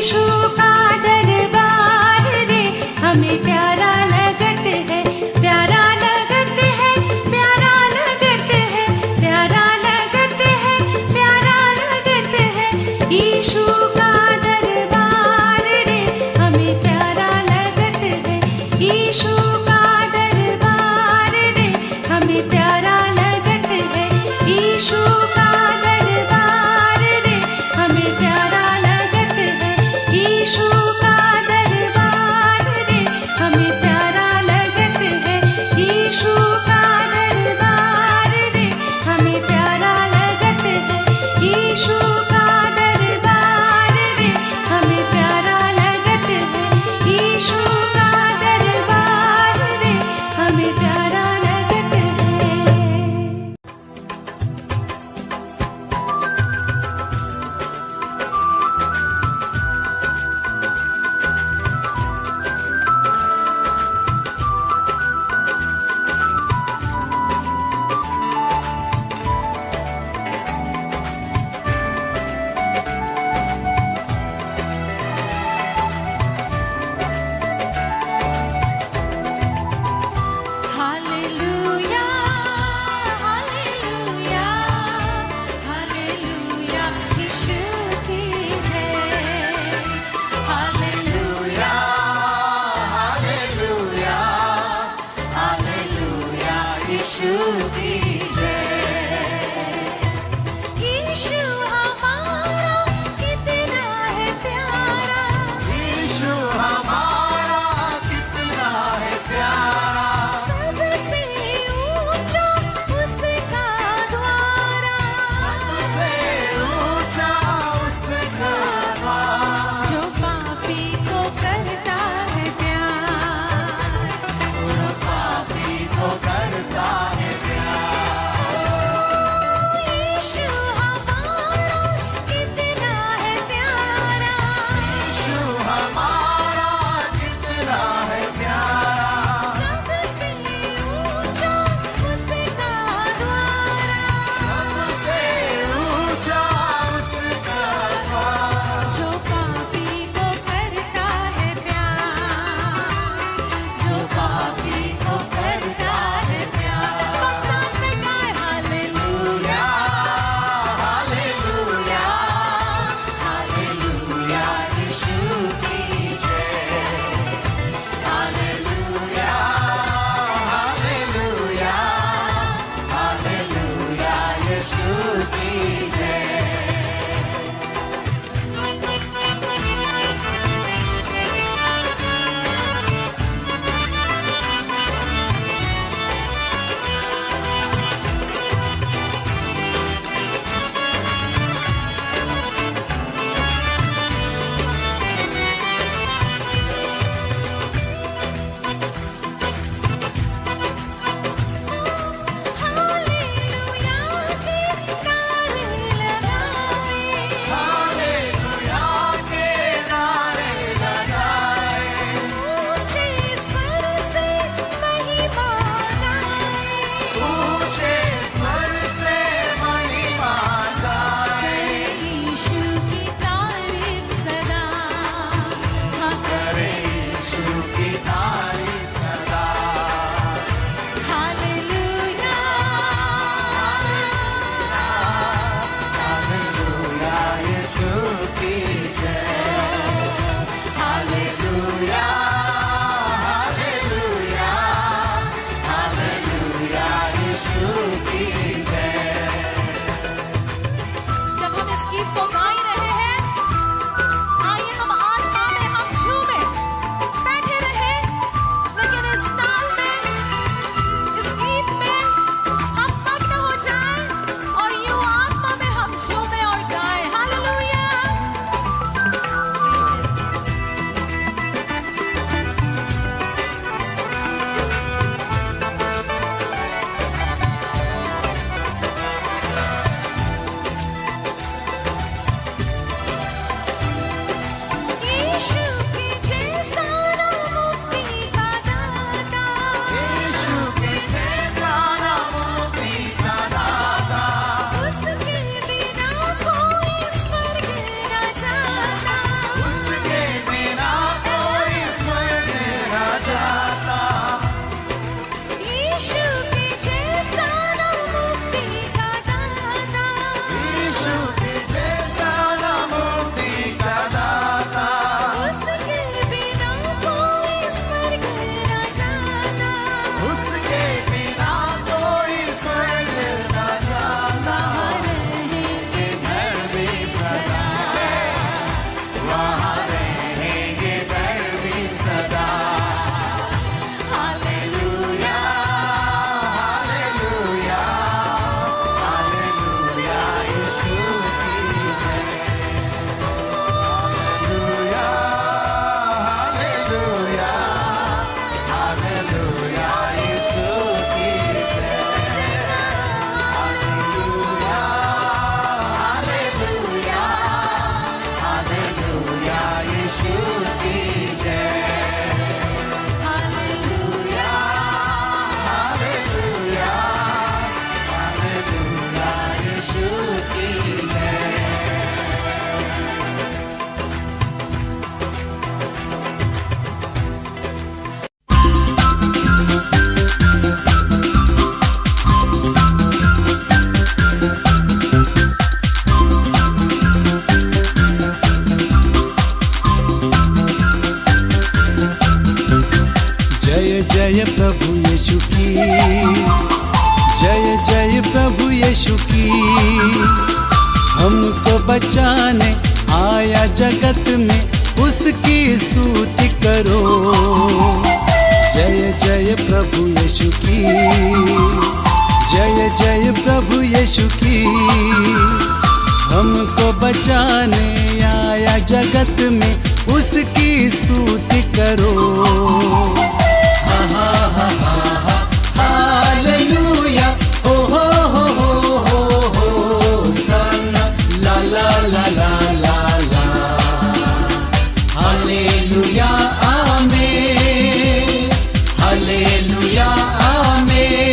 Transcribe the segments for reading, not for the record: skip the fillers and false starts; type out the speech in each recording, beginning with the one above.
यीशु का दरबार रे हमें प्यारा लगत है, प्यारा लगत है, प्यारा लगत है, प्यारा लगत है, प्यारा लगत है। यीशु का दरबार रे हमें प्यारा लगत है, यीशु का दरबार रे हमें प्यारा लगत है, यीशु का दरबार रे हमें प्यारा लगत है, यीशु जय प्रभु यीशु की, जय जय प्रभु यीशु की। हमको बचाने आया जगत में, उसकी स्तुति करो। जय जय प्रभु यीशु की, जय जय प्रभु यीशु की। हमको बचाने आया जगत में, उसकी स्तुति करो। हा हा हा हा हा हालेलुया, ओ हो सना ला ला ला ला ला ला। Hallelujah amen, hallelujah amen.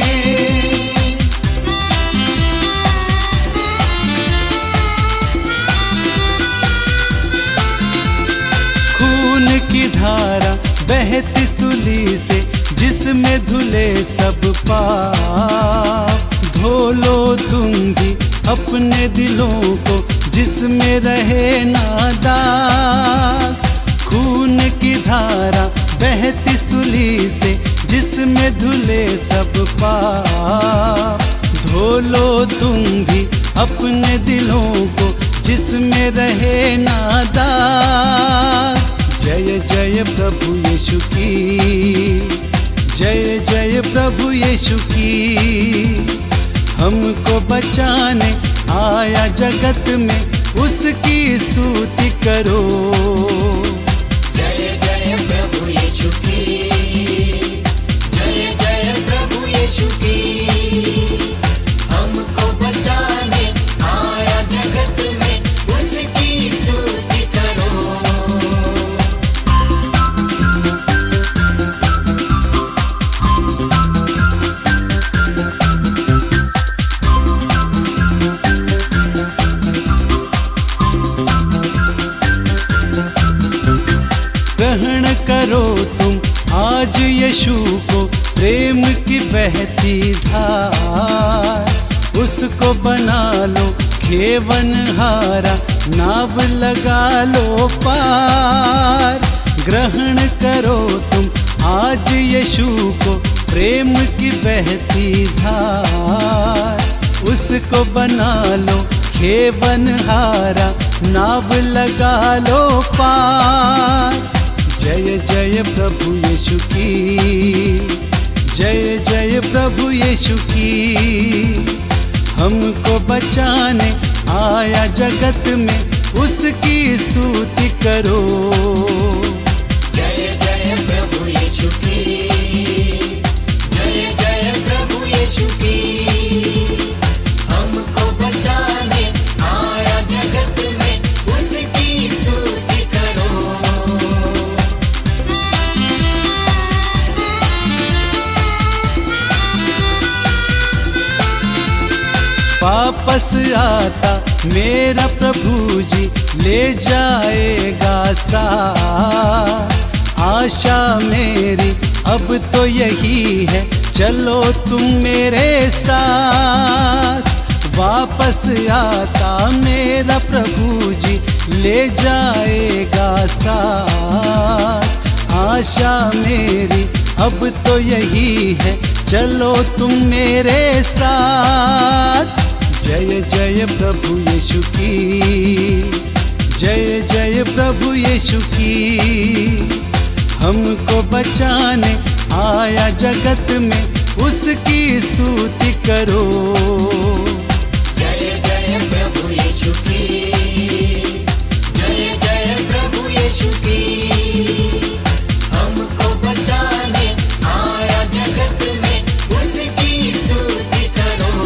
खून की धारा बहती सूली से, जिसमें धुले सब पाप। धो लो तुम भी अपने दिलों को, जिसमें रहे ना दाग। खून की धारा बहती सूली से, जिसमें धुले सब पाप। धो लो तुम भी अपने दिलों को, जिसमें रहे ना दाग। जय जय प्रभु यीशु की, जय जय प्रभु यीशु की। हमको बचाने आया जगत में, उसकी स्तुति करो। जय जय प्रभु यीशु की, जय जय प्रभु यीशु की। हमको बचाने आया जगत में, उसकी स्तुति करो। ग्रहण करो तुम आज यीशु को, प्रेम की बहती धार। उसको बना लो खेवन हारा, नाव लगा लो पार। ग्रहण करो तुम आज यीशु को, प्रेम की बहती धार। उसको बना लो खेवन हारा, नाव लगा लो पार। जय जय प्रभु यीशु की, जय जय प्रभु यीशु की। हमको बचाने आया जगत में, उसकी स्तुति करो। जय जय प्रभु यीशु की, जय जय प्रभु यीशु की। हमको बचाने आया जगत में, उसकी स्तुति करो। वापस आता मेरा प्रभु जी, ले जाएगा साथ। आशा मेरी अब तो यही है, चलो तुम मेरे साथ। वापस आता मेरा प्रभु जी, ले जाएगा साथ। आशा मेरी अब तो यही है, चलो तुम मेरे साथ। जय जय प्रभु यीशु की, जय जय प्रभु यीशु की। हमको बचाने आया जगत में, उसकी स्तुति करो। जय जय प्रभु यीशु की, जय जय प्रभु यीशु की। हमको बचाने आया जगत में, उसकी स्तुति करो।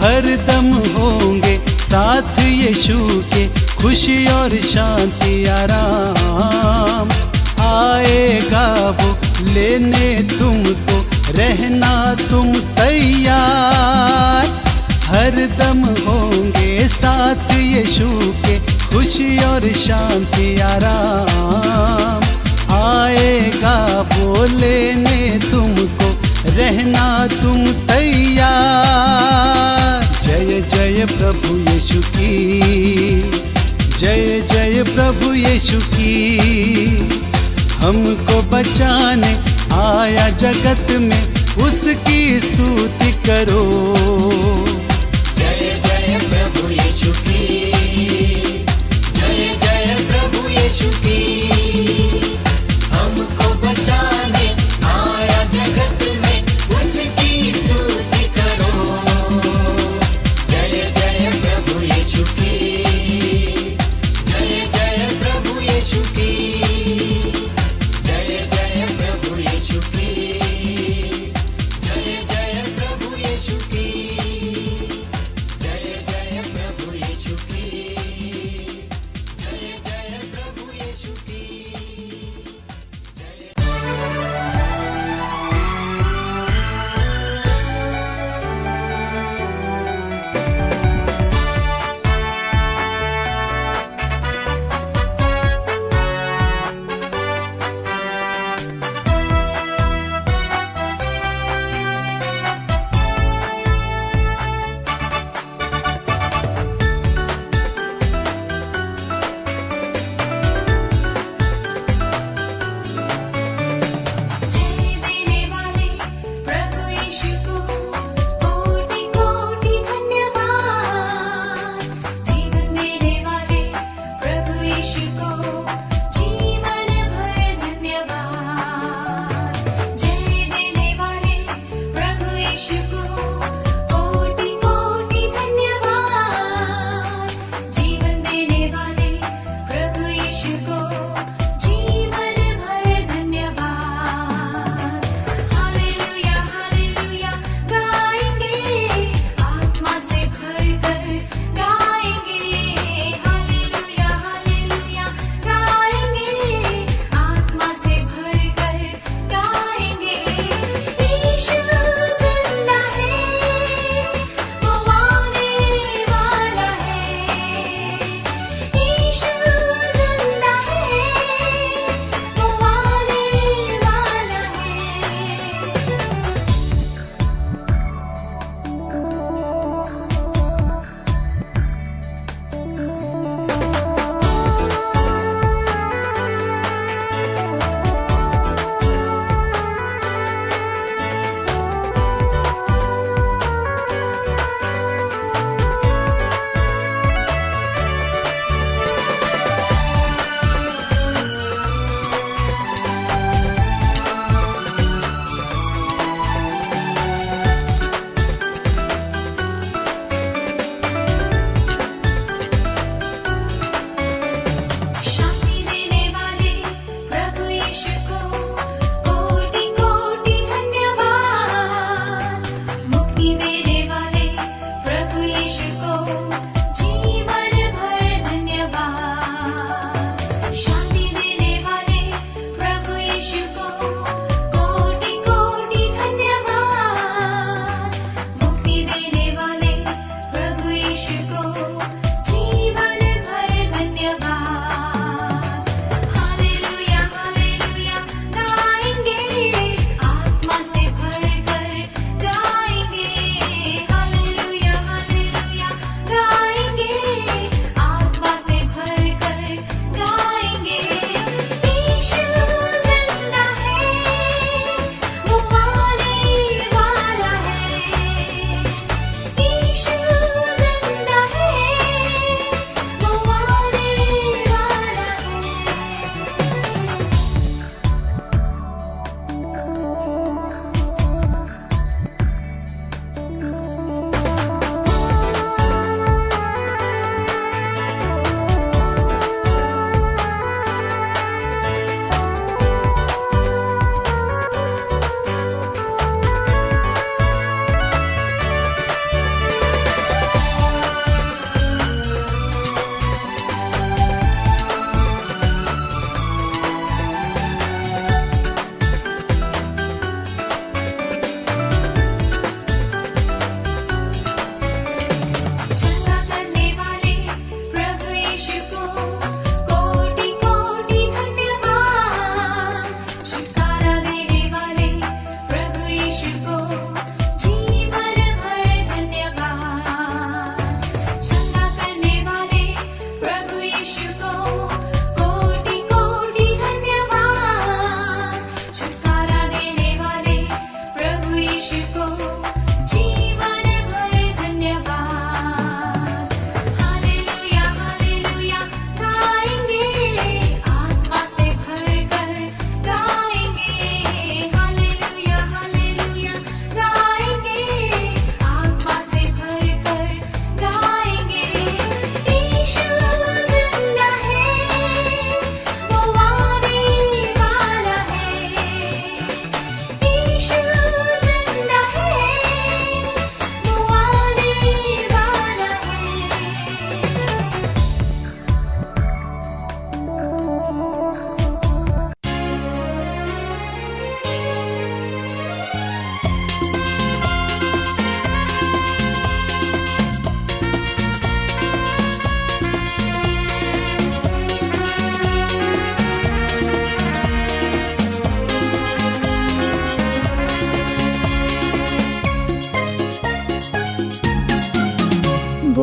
हरदम होंगे साथ यीशु के, खुशी और शांति आराम। आएगा वो लेने तुमको, रहना तुम तैयार। हरदम होंगे साथ यीशु के, खुशी और शांति आराम। आएगा वो लेने तुमको, रहना तुम तैयार। जय जय प्रभु यीशु की, जय जय प्रभु यीशु की। हमको बचाने आया जगत में, उसकी स्तुति करो। जय जय प्रभु यीशु की, जय जय प्रभु यीशु की। हमको बचाने आया जगत में, उसकी स्तुति करो। जय जय प्रभु यीशु की, जय जय प्रभु यीशु की। जय जय प्रभु यीशु की, जय जय प्रभु यीशु की। जय जय प्रभु यीशु की, जय जय प्रभु यीशु की। जय देने वाले प्रभु यीशु को कोटि कोटि धन्यवाद। जीवन देने वाले प्रभु यीशु को जीवन भर धन्यवाद। जय देने वाले प्रभु यीशु को कोटि कोटि धन्यवाद। जीवन देने वाले प्रभु यीशु को जीवन भर धन्यवाद। हालेलुया हालेलुया गाएंगे, आत्मा से भरकर गाएंगे। हालेलुया हालेलुया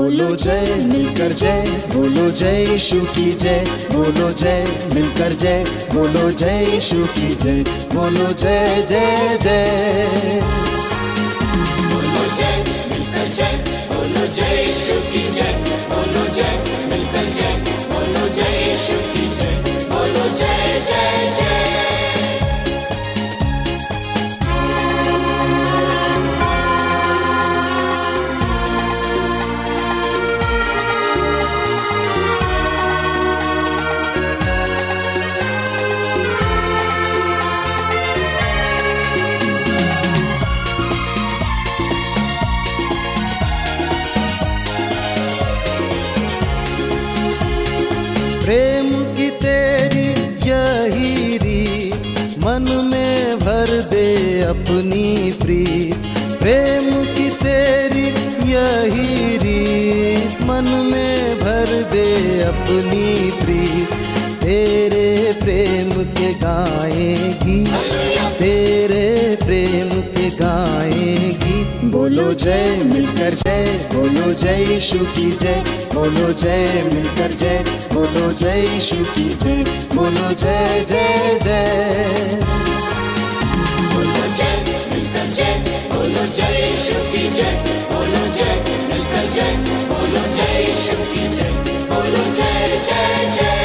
बोलो जय मिलकर जय, बोलो जय यीशु की जय, बोलो जय मिलकर जय, बोलो जय यीशु की जय, बोलो जय जय जय। बोलो जय मिलकर जय, बोलो जय यीशु की जय, बोलो जय मिलकर जय, बोलो जय यीशु की जय, बोलो जय जय जय। प्रेम की तेरी यही रीत मन में भर दे अपनी प्रीत, प्रेम की तेरी यही रीत मन में भर दे अपनी प्रीत, तेरे प्रेम के गाएगी, तेरे प्रेम के गाएगी। बोलो जय मिलकर जय, बोलो जय यीशु की जय, बोलो जय मिलकर जय, बोलो जय यीशु की जय, बोलो जय जय जय। बोलो जय मिलकर जय, बोलो जय यीशु की जय, बोलो जय मिलकर जय, बोलो जय यीशु की जय, बोलो जय जय जय।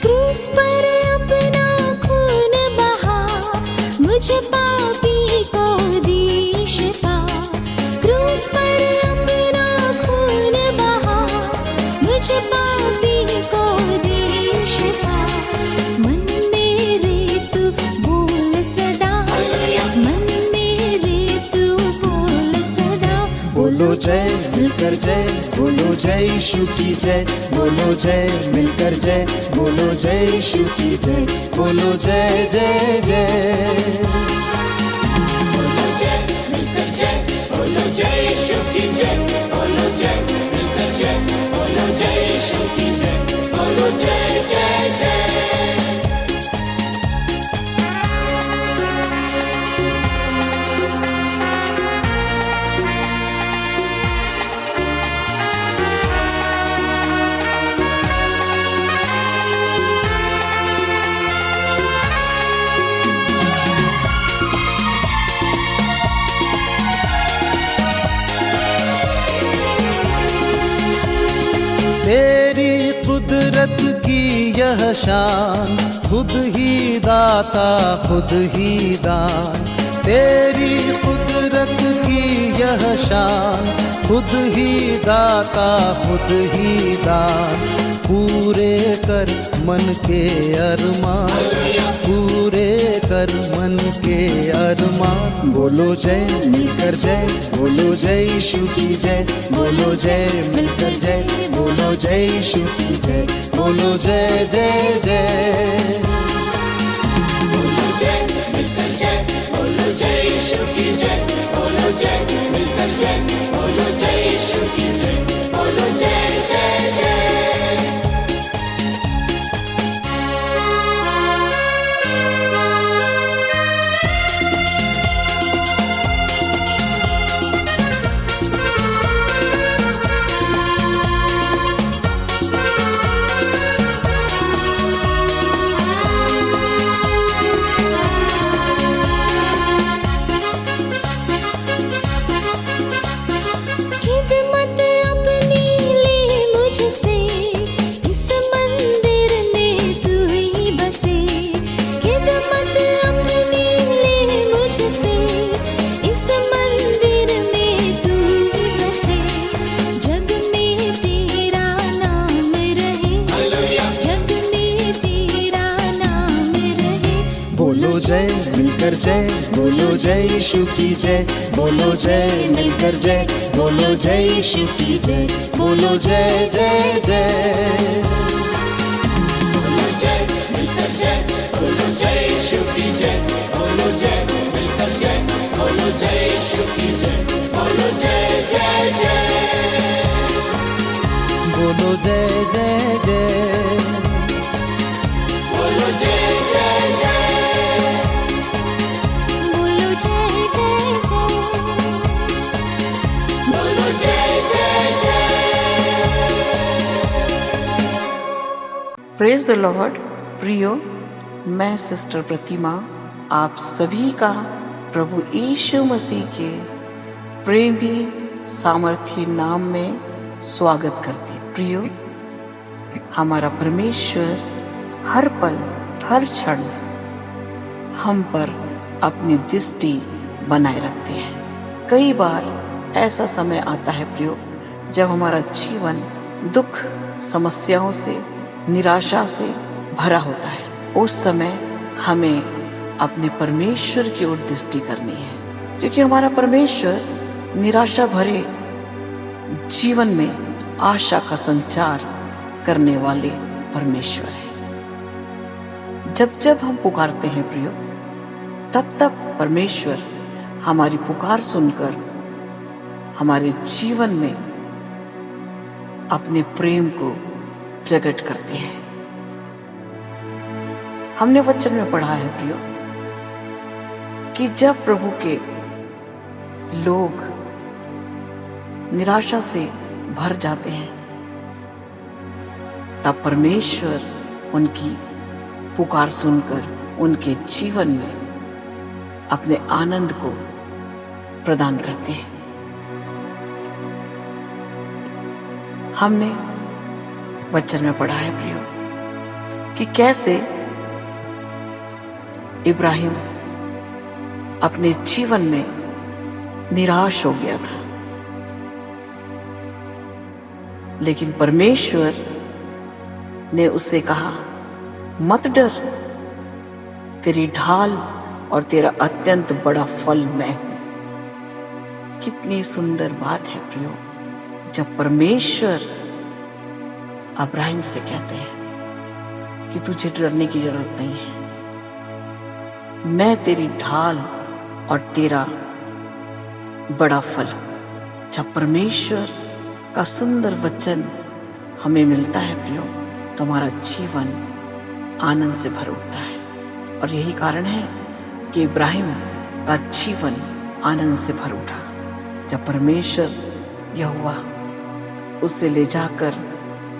क्रूस पर अपना खून बहा, मुझ पापी को दी शिफा। क्रूस पर अपना खून बहा, मुझ पापी को दी शिफा। मन मेरे तू बोल सदा, मन मेरे तू बोल सदा। बोलो जय मिलकर जय, बोलो जय यीशु की जय, बोलो जय मिलकर जय, बोलो जय यीशु की जय, बोलो जय जय जय। बोलो जय मिलकर जय, बोलो जय यीशु की जय, बोलो जय मिलकर जय, बोलो जय यीशु की जय, बोलो जय जय जय। तेरी कुदरत की यह शान, खुद ही दाता खुद ही दान। तेरी कुदरत की यह शान, खुद ही दाता खुद ही दान। पूरे कर मन के अरमान, पूरे कर मन के अरमान। बोलो जय मिलकर जय, बोलो जय यीशु की जय, बोलो जय मिलकर जय, बोलो जय यीशु की जय, बोलो जय जय जय। बोलो जय मिलकर जय, बोलो जय यीशु की जय, बोलो जय मिलकर जय, बोलो जय यीशु की जय, बोलो जय जय जय। जय मिलकर जय, बोलो जय यीशु की जय, बोलो जय मिलकर जय, बोलो जय यीशु की जय, बोलो जय जय जय। की जय, बोलो जय, मिलकर जय, बोलो जय यीशु की जय, बोलो जय जय जय, बोलो जय जय जय, बोलो जय जय जय, बोलो जय जय जय, बोलो जय जय जय। Praise the Lord. प्रियो, मैं सिस्टर प्रतिमा आप सभी का प्रभु यीशु मसीह के प्रेमी सामर्थ्य नाम में स्वागत करती हूँ। प्रियो, हमारा परमेश्वर हर पल हर क्षण हम पर अपनी दृष्टि बनाए रखते हैं। कई बार ऐसा समय आता है प्रियो, जब हमारा जीवन दुख, समस्याओं से, निराशा से भरा होता है। उस समय हमें अपने परमेश्वर की ओर दृष्टि करनी है, क्योंकि हमारा परमेश्वर निराशा भरे जीवन में आशा का संचार करने वाले परमेश्वर है। जब जब हम पुकारते हैं प्रियो, तब तब परमेश्वर हमारी पुकार सुनकर हमारे जीवन में अपने प्रेम को प्रकट करते हैं। हमने वचन में पढ़ा है प्रियो कि जब प्रभु के लोग निराशा से भर जाते हैं, तब परमेश्वर उनकी पुकार सुनकर उनके जीवन में अपने आनंद को प्रदान करते हैं। हमने वचन में पढ़ा है प्रियो कि कैसे इब्राहिम अपने जीवन में निराश हो गया था, लेकिन परमेश्वर ने उससे कहा, मत डर, तेरी ढाल और तेरा अत्यंत बड़ा फल मैं हूं। कितनी सुंदर बात है प्रियो, जब परमेश्वर अब्राहिम से कहते हैं कि तुझे डरने की जरूरत नहीं है, मैं तेरी ढाल और तेरा बड़ा फल। जब परमेश्वर का सुंदर वचन हमें मिलता है प्रियो, तो हमारा जीवन आनंद से भर उठता है। और यही कारण है कि इब्राहिम का जीवन आनंद से भर उठा। जब परमेश्वर यहोवा उसे ले जाकर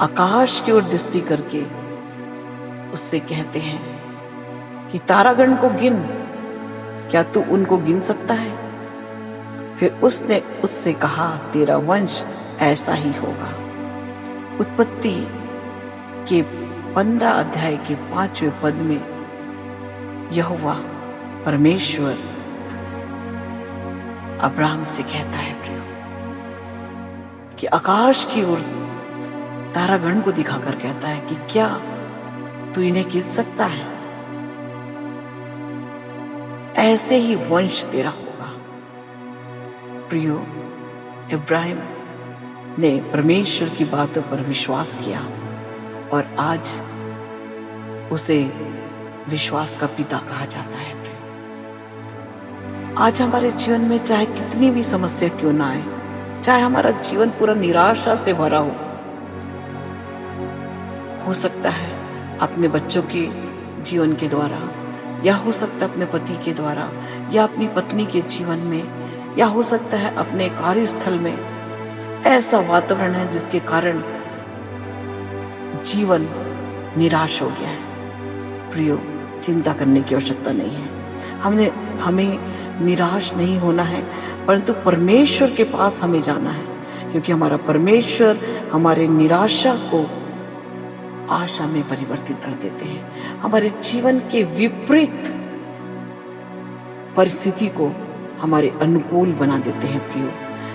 आकाश की ओर दृष्टि करके उससे कहते हैं कि तारागण को गिन, क्या तू उनको गिन सकता है? फिर उसने उससे कहा, तेरा वंश ऐसा ही होगा। उत्पत्ति के 15 अध्याय के 5वें पद में यहोवा परमेश्वर अब्राहम से कहता है प्रियो कि आकाश की ओर तारागण को दिखाकर कहता है कि क्या तू इन्हें गिन सकता है? ऐसे ही वंश तेरा होगा। प्रियो, इब्राहिम ने परमेश्वर की बातों पर विश्वास किया और आज उसे विश्वास का पिता कहा जाता है। आज हमारे जीवन में चाहे कितनी भी समस्या क्यों ना आए, चाहे हमारा जीवन पूरा निराशा से भरा हो सकता है अपने बच्चों के जीवन के द्वारा, या हो सकता है अपने पति के द्वारा, या अपनी पत्नी के जीवन में, या हो सकता है अपने कार्यस्थल में ऐसा वातावरण है जिसके कारण जीवन निराश हो गया है। प्रियो, चिंता करने की आवश्यकता नहीं है। हमें निराश नहीं होना है, परंतु परमेश्वर के पास हमें जाना है, क्योंकि हमारा परमेश्वर हमारे निराशा को आशा में परिवर्तित कर देते हैं। हमारे जीवन के विपरीत परिस्थिति को हमारे अनुकूल बना देते हैं। प्रियो,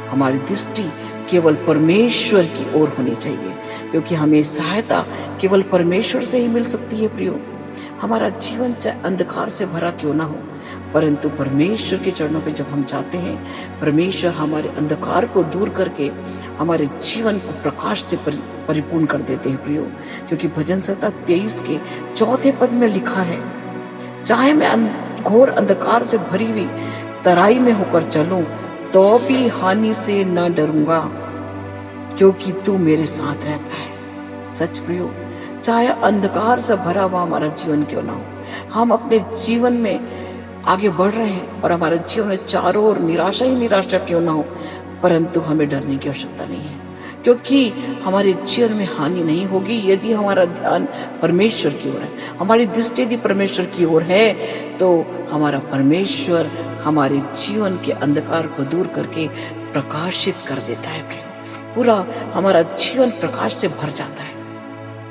हमारी दृष्टि केवल परमेश्वर की ओर होनी चाहिए, क्योंकि हमें सहायता केवल परमेश्वर से ही मिल सकती है। प्रियो, हमारा जीवन चाहे अंधकार से भरा क्यों ना हो, परंतु परमेश्वर के चरणों पे जब हम जाते हैं, परमेश्वर हमारे अंधकार को दूर करके हमारे जीवन को प्रकाश से परिपूर्ण कर देते हैं। प्रियो, क्योंकि भजन संहिता 23 के 4 पद में लिखा है, चाहे मैं घोर अंधकार से भरी हुई तराई में होकर चलूं तो भी हानि से न डरूंगा, क्योंकि तू मेरे साथ रहता है। सच प्रियो, चाहे अंधकार से भरा हुआ हमारा जीवन क्यों ना हो, हम अपने जीवन में आगे बढ़ रहे हैं और हमारे जीवन में चारों ओर निराशा ही निराशा क्यों ना हो, परंतु हमें डरने की आवश्यकता नहीं है, क्योंकि हमारे जीवन में हानि नहीं होगी यदि हमारा ध्यान परमेश्वर की ओर है, हमारी दृष्टि यदि परमेश्वर की ओर है, तो हमारा परमेश्वर हमारे जीवन के अंधकार को दूर करके प्रकाशित कर देता है। प्रियो, पूरा हमारा जीवन प्रकाश से भर जाता है।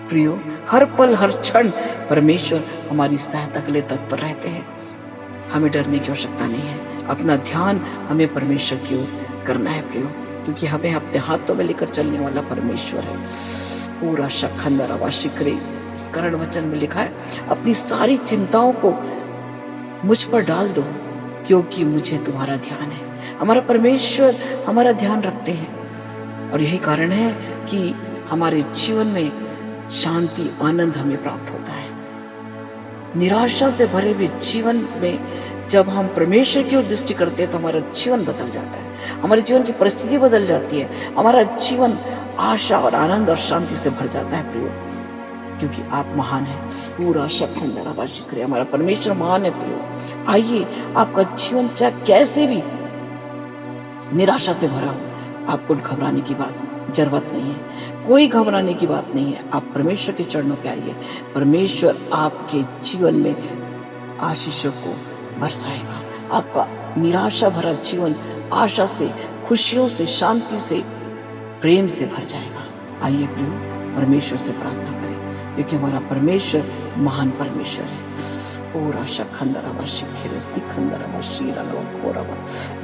प्रियो, हर पल हर क्षण परमेश्वर हमारी सहायता के लिए तत्पर रहते हैं। हमें डरने की आवश्यकता नहीं है, अपना ध्यान हमें परमेश्वर की ओर करना है प्रियो, क्योंकि हमें अपने हाथों में लेकर चलने वाला परमेश्वर है। पूरा शखंदर आवाशिक्रे, इस करण वचन में लिखा है, अपनी सारी चिंताओं को मुझ पर डाल दो, क्योंकि मुझे तुम्हारा ध्यान है। हमारा परमेश्वर हमारा ध्यान रखते हैं और यही कारण है कि हमारे जीवन में शांति आनंद हमें प्राप्त होता है। निराशा से भरे हुए जीवन में जब हम परमेश्वर की ओर दृष्टि करते हैं तो हमारा जीवन बदल जाता है, हमारे जीवन की परिस्थिति बदल जाती है, हमारा जीवन आशा और आनंद और शांति से भर जाता है प्रियो, क्योंकि आप महान हैं। पूरा शखंदर आवाशिक्रे, हमारा परमेश्वर महान है प्रियो। आइए, आपका जीवन चाहे कैसे भी निराशा से भरा हो, आपको घबराने की बात जरूरत नहीं है, कोई घबराने की बात नहीं है। आप परमेश्वर के चरणों पे आइए, परमेश्वर आपके जीवन में आशीषों को बरसाएगा। आपका निराशा भरा जीवन आशा से, खुशियों से, शांति से, प्रेम से भर जाएगा। आइए प्रियो, परमेश्वर से प्रार्थना करें, क्योंकि हमारा परमेश्वर महान परमेश्वर है।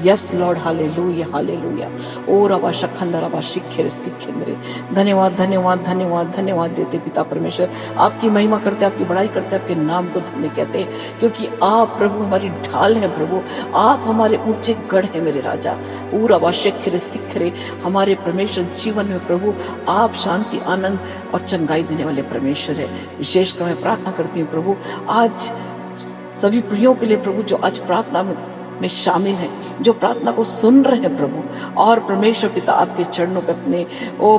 Yes Lord, hallelujah hallelujah. धन्यवाद धन्यवाद धन्यवाद धन्यवाद देते पिता परमेश्वर, आपकी महिमा करते, आपकी बड़ाई करते, आपके नाम को धन्य कहते हैं, क्योंकि आप प्रभु हमारी ढाल है। प्रभु, आप हमारे ऊंचे गढ़ है मेरे राजा। हमारे परमेश्वर जीवन में प्रभु आप शांति, आनंद और चंगाई देने वाले परमेश्वर है। विशेषकर मैं प्रार्थना करती हूँ प्रभु, आज सभी प्रियों के लिए प्रभु जो आज प्रार्थना में शामिल हैं, जो प्रार्थना को सुन रहे हैं प्रभु, और परमेश्वर पिता आपके चरणों पे अपने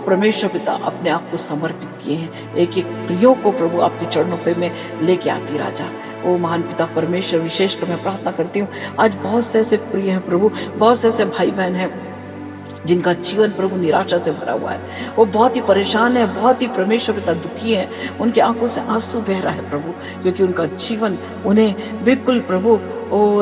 परमेश्वर पिता अपने आप को समर्पित किए हैं। एक एक प्रियों को प्रभु आपके चरणों पे मैं लेके आती राजा। महान पिता परमेश्वर, विशेषकर मैं प्रार्थना करती हूँ, आज बहुत से ऐसे प्रिय हैं प्रभु, बहुत से ऐसे भाई बहन हैं जिनका जीवन प्रभु निराशा से भरा हुआ है, वो बहुत ही परेशान है, बहुत ही परमेश्वर पिता दुखी है, उनके आंखों से आंसू बह रहा है प्रभु, क्योंकि उनका जीवन उन्हें बिल्कुल प्रभु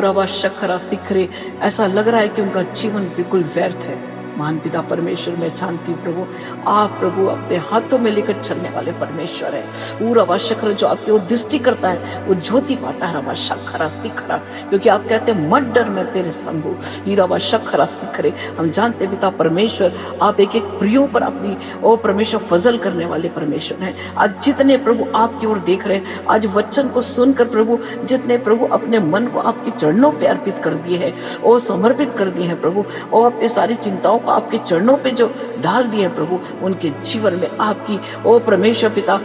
रवा शखरा सिखरे ऐसा लग रहा है कि उनका जीवन बिल्कुल व्यर्थ है। महान पिता परमेश्वर, मैं जानती हूँ प्रभु, आप प्रभु अपने हाथों में लेकर चलने वाले परमेश्वर है। रवा शखर जो आपकी ओर दृष्टि करता है वो ज्योति पाता है। रवा शखरा सिखरा, क्योंकि आप कहते हैं मत डर, मैं तेरे संग हूँ। रवा शखरा सिखरे, हम जानते हैं पिता परमेश्वर, आप एक एक प्रियों पर अपनी परमेश्वर फजल करने वाले परमेश्वर हैं। आज जितने प्रभु आपकी ओर देख रहे हैं, आज वचन को सुनकर प्रभु जितने प्रभु अपने मन को आपके चरणों पे अर्पित कर दिए हैं, समर्पित कर दिए हैं प्रभु, अपनी सारी चिंताओं आपके चरणों पे जो डाल दिए हैं प्रभु, उनके जीवन में आपकी परमेश्वर पिता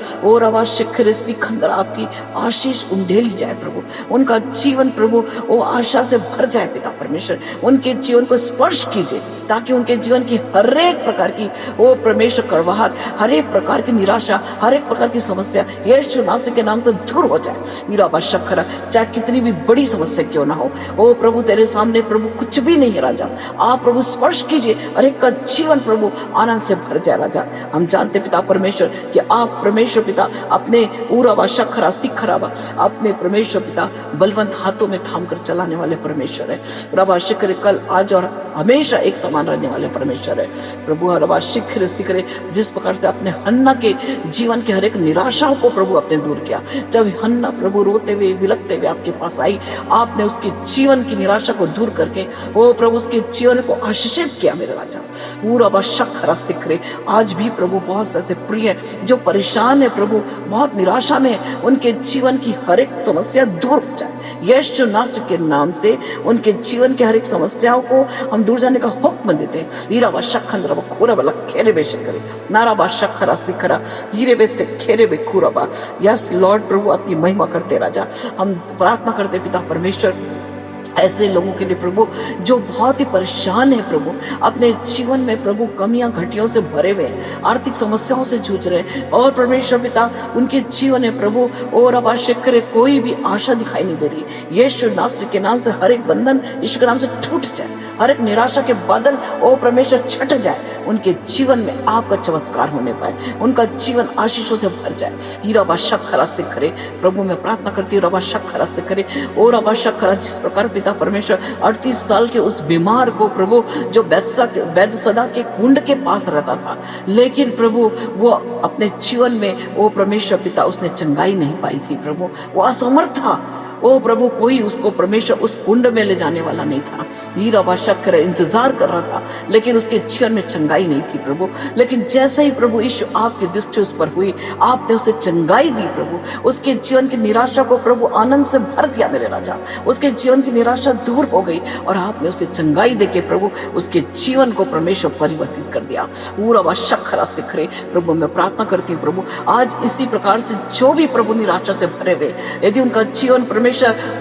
खंदर आपकी आशीष उंडेली जाए प्रभु। उनका जीवन प्रभु आशा से भर जाए पिता परमेश्वर। उनके जीवन को स्पर्श कीजिए, ताकि उनके जीवन की हर एक प्रकार की परमेश्वर कड़वाहट, हर एक प्रकार की निराशा, हर एक प्रकार की समस्या यीशु नासरी के नाम से दूर हो जाए। मीरा शक्कर, चाहे कितनी भी बड़ी समस्या क्यों ना हो, प्रभु तेरे सामने प्रभु कुछ भी नहीं है राजा। आप प्रभु स्पर्श कीजिए, हर एक का जीवन प्रभु आनंद से भर जाए राजा। हम जानते पिता परमेश्वर कि आप परमेश्वर पिता अपने उरावा शखरा सिखरावा अपने परमेश्वर पिता बलवंत हाथों में थाम कर चलाने वाले परमेश्वर है। रवा शिखर कल आज और हमेशा एक समान रहने वाले परमेश्वर है प्रभु। रवा शिखर सिखरे, जिस प्रकार से अपने हन्ना के जीवन के हर एक निराशाओं को प्रभु आपने दूर किया। जब हन्ना प्रभु रोते हुए विलखते हुए आपके पास आई, आपने उसके जीवन की निराशा को दूर करके प्रभु उसके जीवन को आशीषित किया मेरे राजा। पूरा शखरा सिखरे, आज भी प्रभु बहुत से ऐसे प्रिय जो परेशान है प्रभु, बहुत निराशा में, उनके जीवन की हर एक समस्या दूर हो जाए। यीशु नासरी के नाम से उनके जीवन के हर एक समस्याओं को हम दूर जाने का हुक्म देते हैं। हीरा बा शखंद रबा खोरा बला खेरे बे शक्करे नारा बा शखरा सिखरा हीरे बे ते खेरे बे खूरा बा। यस लॉर्ड, प्रभु आपकी महिमा करते राजा। हम प्रार्थना करते पिता परमेश्वर ऐसे लोगों के लिए प्रभु जो बहुत ही परेशान है प्रभु, अपने जीवन में प्रभु कमियां घटियों से भरे हुए, आर्थिक समस्याओं से जूझ रहे हैं और परमेश्वर पिता उनके जीवन में प्रभु और अब आशा करे कोई भी आशा दिखाई नहीं दे रही। यीशु नासरी के नाम से हर एक बंधन यीशु के नाम से टूट जाए, हर एक निराशा के बादल ओ परमेश्वर छट जाए, उनके जीवन में आपका चमत्कार होने पाए, उनका जीवन आशीषों से भर जाए। हीरा बा शक रास्ते खरे प्रभु मैं प्रार्थना करती हूँ, रबा शक रास्ते खरे और रबा शक जिस प्रकार पिता परमेश्वर 38 साल के उस बीमार को प्रभु जो बैतसदा के कुंड के पास रहता था, लेकिन प्रभु वो अपने जीवन में ओ परमेश्वर पिता उसने चंगाई नहीं पाई थी प्रभु, वो असमर्थ था। ओ प्रभु कोई उसको परमेश्वर उस कुंड में ले जाने वाला नहीं था। हीरा बा शक्कर इंतजार कर रहा था लेकिन उसके जीवन में चंगाई नहीं थी प्रभु। लेकिन जैसे ही प्रभु यीशु आपकी दृष्टि उस पर हुई, आपने उसे चंगाई दी प्रभु, उसके जीवन की निराशा को प्रभु आनंद से भर दिया मेरे राजा, उसके जीवन की निराशा दूर हो गई और आपने उसे चंगाई देके प्रभु उसके जीवन को परमेश्वर परिवर्तित कर दिया। पूरा बा शक्कर रास्ते खरे प्रभु मैं प्रार्थना करती हूँ प्रभु आज इसी प्रकार से जो भी प्रभु निराशा से भरे हुए, यदि उनका जीवन परमेश्वर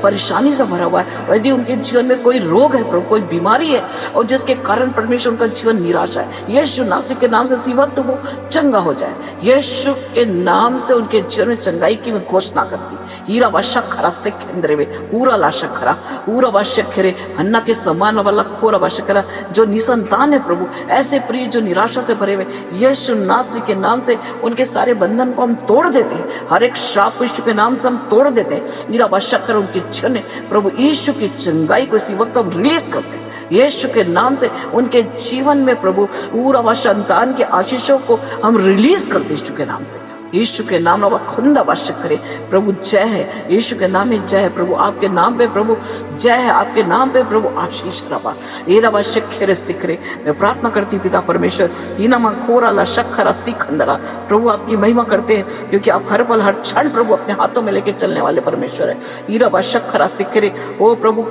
परेशानी से भरा हुआ है, यदि उनके जीवन में कोई रोग है प्रभु, कोई बीमारी है और जिसके कारण परमेश्वर उनका जीवन निराशा है, यीशु नासरी के नाम से इसी वक्त वो चंगा हो जाए। यीशु के नाम से उनके जीवन में चंगाई की मैं घोषणा करती। हीरा बाशक रास्ते केंद्र में पूरा लाशक खरा पूरा बाशक खरे हन्ना के समान वाला खोरा बाशक खरा जो निसंतान है प्रभु, ऐसे प्रिय जो निराशा से भरे हुए, यीशु नासरी के नाम से उनके सारे बंधन को हम तोड़ देते हैं, हर एक श्राप यीशु के नाम से हम तोड़ देते हैं। हीरा बाशक उनके जीवन प्रभु यीशु की चंगाई को इसी वक्त हम रिलीज करते हैं यीशु के नाम से। उनके जीवन में प्रभु पूरा संतान के आशीषों को हम रिलीज करते यीशु के नाम से। यीशु के नाम खुंदा वाशक करे प्रभु जय है, यीशु के नाम में जय है प्रभु, आपके नाम पे प्रभु जय है, आपके नाम पे प्रभु आशीष रबा ए रबा शक्खेरे स्तिकरे। मैं प्रार्थना करती पिता परमेश्वर हीना खोरा ला शक्खर अस्ति खंदरा प्रभु आपकी महिमा करते हैं क्योंकि आप हर पल हर क्षण प्रभु अपने हाथों में लेके चलने वाले परमेश्वर है। हीरा बा शक्खर अस्ति करे ओ प्रभु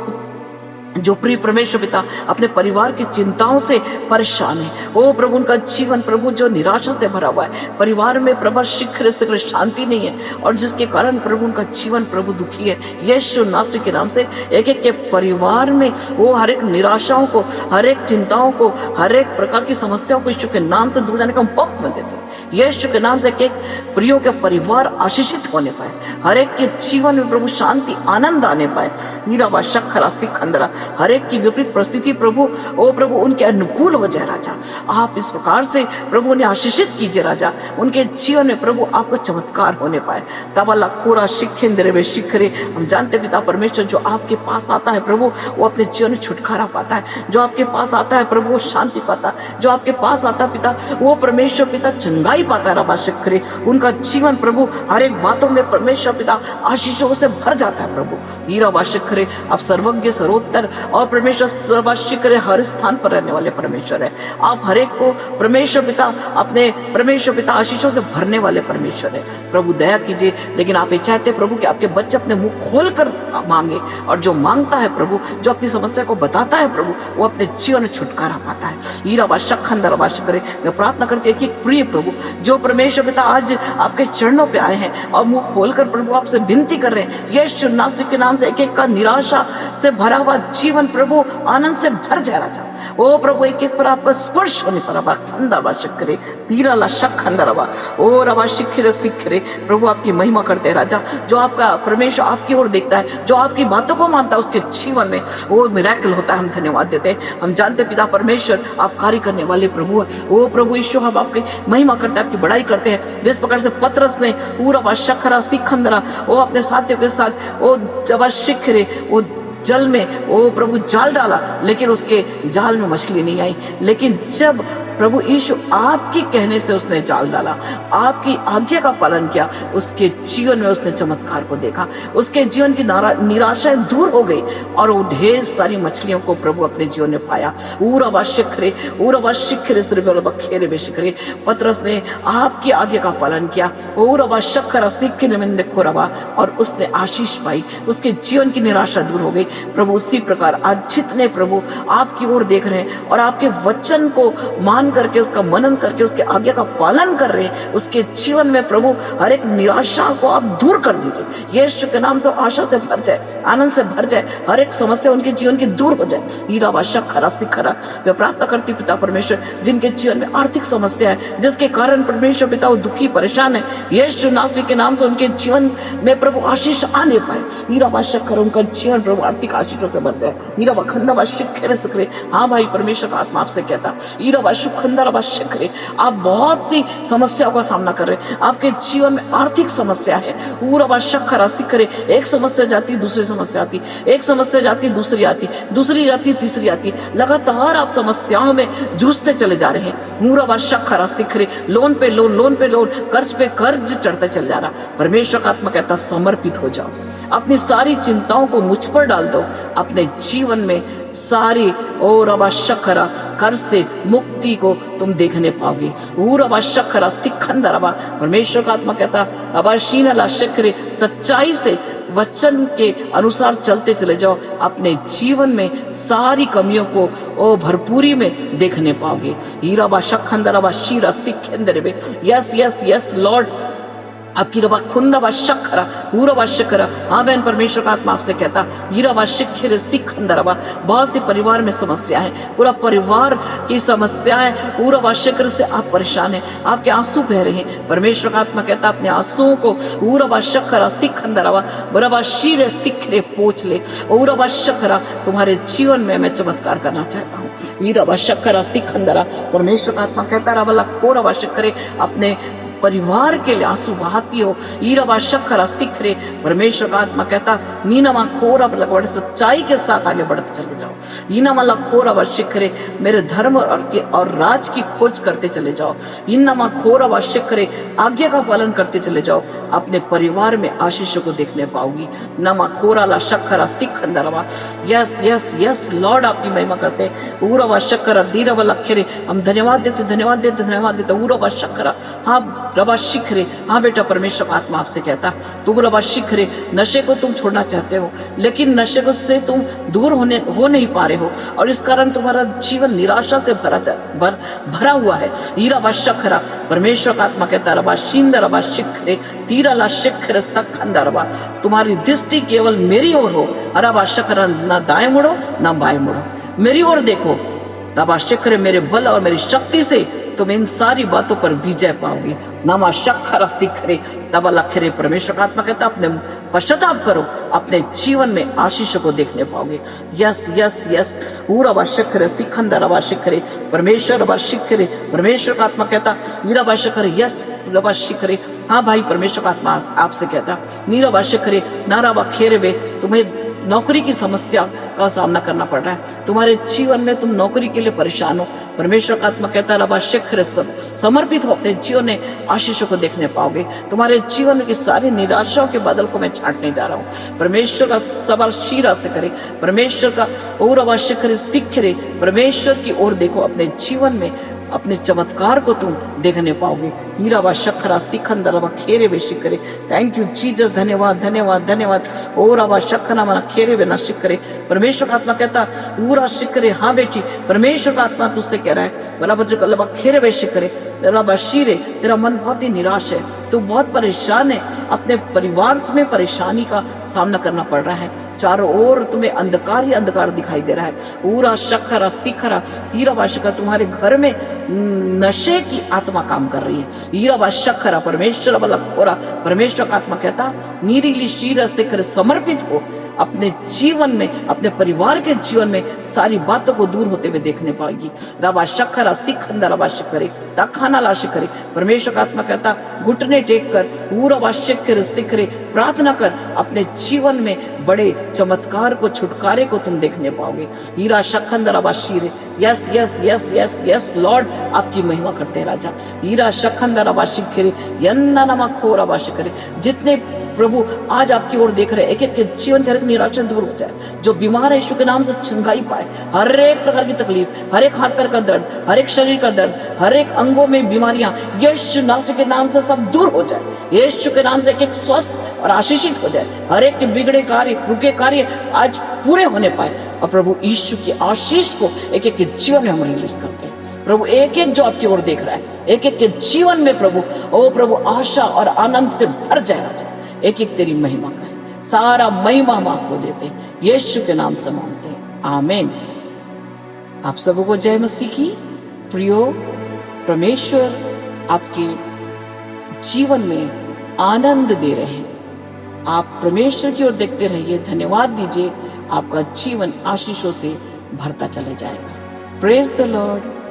जो प्रिय परमेश्वर पिता अपने परिवार की चिंताओं से परेशान है, ओ प्रभु उनका जीवन प्रभु जो निराशा से भरा हुआ है, परिवार में प्रभु शिखर शांति नहीं है और जिसके कारण प्रभु उनका जीवन प्रभु दुखी है, यीशु नासरी के नाम से एक एक के परिवार में वो हर एक निराशाओं को, हर एक चिंताओं को, हर एक प्रकार की समस्याओं को यीशु के नाम से दूर जाने का हुक्म देते हैं। यीशु के नाम से एक एक प्रियो के परिवार आशीषित होने पाए, हर एक के जीवन में प्रभु शांति आनंद आने पाए। नीराबा शक्खरास्ती खंदरा हर एक की विपरीत परिस्थिति प्रभु ओ प्रभु उनके अनुकूल हो जाए राजा, आप इस प्रकार से प्रभु उन्हें आशीषित कीजिए राजा, उनके जीवन में प्रभु आपका चमत्कार होने पाए। तबाला खोरा शिखेंद्र वे शिखरे हम जानते पिता परमेश्वर जो आपके पास आता है प्रभु वो अपने जीवन में छुटकारा पाता है, जो आपके पास आता है प्रभु वो शांति पाता है, जो आपके पास आता है पिता वो परमेश्वर पिता चंगाई पाता है। रबा शिखरे उनका जीवन प्रभु हर एक बातों में परमेश्वर पिता आशीषों से भर जाता है प्रभु। हीरा बाशिखरे आप सर्वज्ञ सर्वोत्तर और परमेश्वर सर्वशिखरे हर स्थान पर रहने वाले परमेश्वर है, आप हर एक को परमेश्वर पिता अपने परमेश्वर पिता आशीषों से भरने वाले परमेश्वर है। प्रभु दया कीजिए, लेकिन आप ये चाहते प्रभु कि आपके बच्चे अपने मुंह खोल कर मांगे और जो मांगता है प्रभु जो अपनी समस्या को बताता है प्रभु वो अपने जीवन में छुटकारा पाता है। हीरा बाशखंदर बाशकरे मैं प्रार्थना करती है कि प्रिय प्रभु जो परमेश्वर पिता आज आपके चरणों पे आए हैं और मुंह खोलकर प्रभु आपसे विनती कर रहे हैं, यीशु नासरी के नाम से एक एक का निराशा से भरा हुआ जीवन प्रभु आनंद से भर जा रहा ओ प्रभु एक एक पर आपका स्पर्श होने पर अब ठंडा बाशक करे तीरा ला शक अंदर रवा ओ रवा शिखर स्तिखरे प्रभु आपकी महिमा करते हैं राजा, जो आपका परमेश्वर आपकी ओर देखता है, जो आपकी बातों को मानता है उसके जीवन में वो मिरेकल होता है। हम धन्यवाद देते हैं, हम जानते पिता परमेश्वर आप कार्य करने वाले प्रभु है। ओ प्रभु यीशु हम आपकी महिमा करते हैं, आपकी बड़ाई करते हैं। जिस प्रकार से पतरस ने पूरा बाशखरा स्तिखंदरा वो अपने साथियों के साथ वो जब शिखरे वो जल में ओ प्रभु जाल डाला लेकिन उसके जाल में मछली नहीं आई, लेकिन जब प्रभु यीशु आपकी कहने से उसने जाल डाला, आपकी आज्ञा का पालन किया, उसके जीवन में उसने चमत्कार को देखा, उसके जीवन की निराशाएं दूर हो गई और वो ढेर सारी मछलियों को प्रभु अपने जीवन में पाया। पतरस ने आपकी आज्ञा का पालन किया और उसने आशीष पाई, उसके जीवन की निराशा दूर हो गई। प्रभु उसी प्रकार आज जितने प्रभु आपकी ओर देख रहे हैं और आपके वचन को मान करके, उसका मनन करके, उसके आज्ञा का पालन कर रहे हैं, उसके जीवन में प्रभु हर एक निराशा को आप दूर कर दीजिए। यीशु के नाम से आशा से भर जाए, आनंद से भर जाए, हर एक समस्या उनके जीवन की दूर हो जाए। मैं प्रार्थना करती पिता परमेश्वर, जिनके जीवन में आर्थिक समस्या है, जिसके कारण परमेश्वर पिता वो दुखी परेशान है, यीशु नासरी के नाम से उनके जीवन में प्रभु आशीष आने पाए। उनका जीवन प्रभु आर्थिक आशीषों से भर जाए। हाँ भाई, परमेश्वर का आत्मा आपसे कहता, आप बहुत सी समस्याओं का सामना कर रहे हैं, आपके जीवन में आर्थिक समस्या है। एक समस्या जाती, दूसरी समस्या आती, एक समस्या जाती, दूसरी आती, दूसरी जाती, तीसरी आती, लगातार आप समस्याओं में जूझते चले जा रहे हैं। लोन पे लोन, लोन पे लोन, कर्ज पे कर्ज चढ़ते चले जा रहा। परमेश्वर का आत्मा कहता, समर्पित हो जाओ, अपनी सारी चिंताओं को मुझ पर डाल दो, अपने जीवन में सारी और अवश्यकरा कर्ज से मुक्ति को तुम देखने पाओगे। परमेश्वर का आत्मा कहता, सच्चाई से वचन के अनुसार चलते चले जाओ, अपने जीवन में सारी कमियों को ओ भरपूरी में देखने पाओगे। यस यस यस लॉर्ड, आपकी रबा खुंदा व शक्करा पूरा व शक्करा। हाँ बहन, परमेश्वर का आत्मा आपसे कहता, बहुत से परिवार में समस्या है, पूरा परिवार की समस्याएं, पूरा व शक्कर से आप परेशान हैं, आपके आंसू बह रहे हैं। परमेश्वर का आत्मा कहता, अपने आंसुओं को पूरा व शक्करा स्तिखंदरवा बराबर शीरे स्तिखरे पोंछ ले। पूरा व शक्करा, तुम्हारे जीवन में मैं चमत्कार करना चाहता हूँ। ईरा व शक्करा स्तिखंदरा, परमेश्वर का आत्मा कहता, रबला खोरा व शक्करे, अपने परिवार के लिए आंसू बहाती हो। ईरवा शक्कर अस्तिखरे, परमेश्वर का आत्मा कहता, नीनमा खोरा बड़े सच्चाई के साथ आगे बढ़ते चले जाओ। इनमा खोरा व शिखरे, मेरे धर्म और राज की खोज करते चले जाओ। इनमा खोरा व शिखरे, आज्ञा का पालन करते चले जाओ, अपने परिवार में आशीषों को देखने पाओगी। नमा खोरा ला शक्कर अस्तिखंदरवा। यस यस यस लॉर्ड, आपकी महिमा करते। ऊरा व शक्कर दीरा व लखेरे, हम धन्यवाद देते, धन्यवाद देते, धन्यवाद देते। ऊरा व शक्कर, हाँ रबा शिखरे, हाँ बेटा, परमेश्वर का आत्मा आपसे कहता, तुम रबा शिखरे, नशे को तुम छोड़ना चाहते हो, लेकिन नशे को से तुम दूर हो नहीं पा रहे हो, और इस कारण तुम्हारा जीवन निराशा से भरा हुआ है। ईरा व शखरा, परमेश्वर का आत्मा कहता, रबा शिंद रबा शिखरे तीरा ला शिखर खंदा रबा, तुम्हारी दृष्टि केवल मेरी ओर हो। अरबा शखरा, ना दाएं मुड़ो ना बाएं मुड़ो, मेरी ओर देखो। रबा शिखरे, मेरे बल और मेरी शक्ति से तुम इन सारी बातों पर विजय पाओगे। नामा शक्खर अस्तिखरे तब लखरे, परमेश्वर का आत्मा कहता, अपने पश्चाताप करो, अपने जीवन में आशीषों को देखने पाओगे। यस यस यस पूरा शिखरे स्तिखंदर रवा शिखरे, परमेश्वर रवा शिखरे, परमेश्वर का आत्मा कहता, नीरा शिखरे, यस रवा शिखरे। हाँ भाई, परमेश्वर का आत्मा आपसे कहता, नीरा शिखरे नारा खेरे वे, तुम्हें नौकरी की समस्या का सामना करना पड़ रहा है, तुम्हारे जीवन में तुम नौकरी के लिए परेशान हो। परमेश्वर का आत्मा कहता, रबा शिखर समर्पित हो, अपने जीवन में आशीषों को देखने पाओगे। तुम्हारे जीवन की सारी निराशाओं के बादल को मैं छांटने जा रहा हूँ। परमेश्वर का सबर शीरा से करे, परमेश्वर का और रबा शिखर स्तिखरे, परमेश्वर की ओर देखो, अपने जीवन में अपने चमत्कार को तुम देखने पाओगे। हीरा व शक्खरा स्तिखंदर व खेरे वे शिखरे। थैंक यू जीसस, धन्यवाद धन्यवाद धन्यवाद। और व शक्खना मना खेरे वे न शिखरे, परमेश्वर का आत्मा कहता, पूरा शिखरे। हाँ बेटी, परमेश्वर का आत्मा तुझसे कह रहा है, बराबर जो कल खेरे वे शिखरे, तेरा बशीरे, तेरा मन बहुत ही निराश है, तू बहुत परेशान है, अपने परिवार में परेशानी का सामना करना पड़ रहा है, चारों ओर तुम्हें अंधकार ही अंधकार दिखाई दे रहा है। पूरा शक्खरा स्तिखरा तीरा व शक्खरा, तुम्हारे घर में नशे की आत्मा काम कर रही है। ईरा व शक्खरा, परमेश्वर वाला खोरा, परमेश्वर का आत्मा कहता, नीरीली शीर स्तिखर, समर्पित हो, अपने जीवन में, अपने परिवार के जीवन में सारी बातों को दूर होते हुए देखने पाएगी। रबा शक्खर अस्तिखंदा रबा शिखरे तखाना ला शिखरे, परमेश्वर का आत्मा कहता, घुटने टेक कर पूरा शिखर स्तिखरे प्रार्थना कर, अपने जीवन में बड़े चमत्कार को, छुटकारे को तुम देखने पाओगे। हीरा शखंदर अबाशीरे, yes yes yes yes yes Lord, आपकी महिमा करते हैं राजा। हीरा शखंदर अबाशिखरे, यन्ना नमा खोर अबाशिखरे। जितने प्रभु आज आपकी ओर देख रहे हैं, एक एक के जीवन का निराशा दूर हो जाए। जो बीमार है यीशु के नाम से चंगाई पाए। हर एक प्रकार की तकलीफ, हर एक हाथ पैर का दर्द, हर एक शरीर का दर्द, हर एक अंगों में बीमारियां यीशु नासरी के नाम से सब दूर हो जाए। यीशु के नाम से एक एक स्वस्थ और आशीषित हो जाए। हर एक के बिगड़े कार्य, रुके कार्य आज पूरे होने पाए। और प्रभु यीशु की आशीष को एक एक के जीवन में हम रिलीज करते हैं। प्रभु एक एक जो आपकी ओर देख रहा है, एक एक के जीवन में प्रभु, ओ प्रभु आशा और आनंद से भर जाए राजा। एक एक तेरी महिमा करे, सारा महिमा हम आपको देते हैं, यीशु के नाम से मांगते हैं, आमीन। आप सबको जय मसीह की। प्रियो, परमेश्वर आपके जीवन में आनंद दे रहे हैं। आप परमेश्वर की ओर देखते रहिए, धन्यवाद दीजिए, आपका जीवन आशीषों से भरता चले जाएगा। Praise the Lord.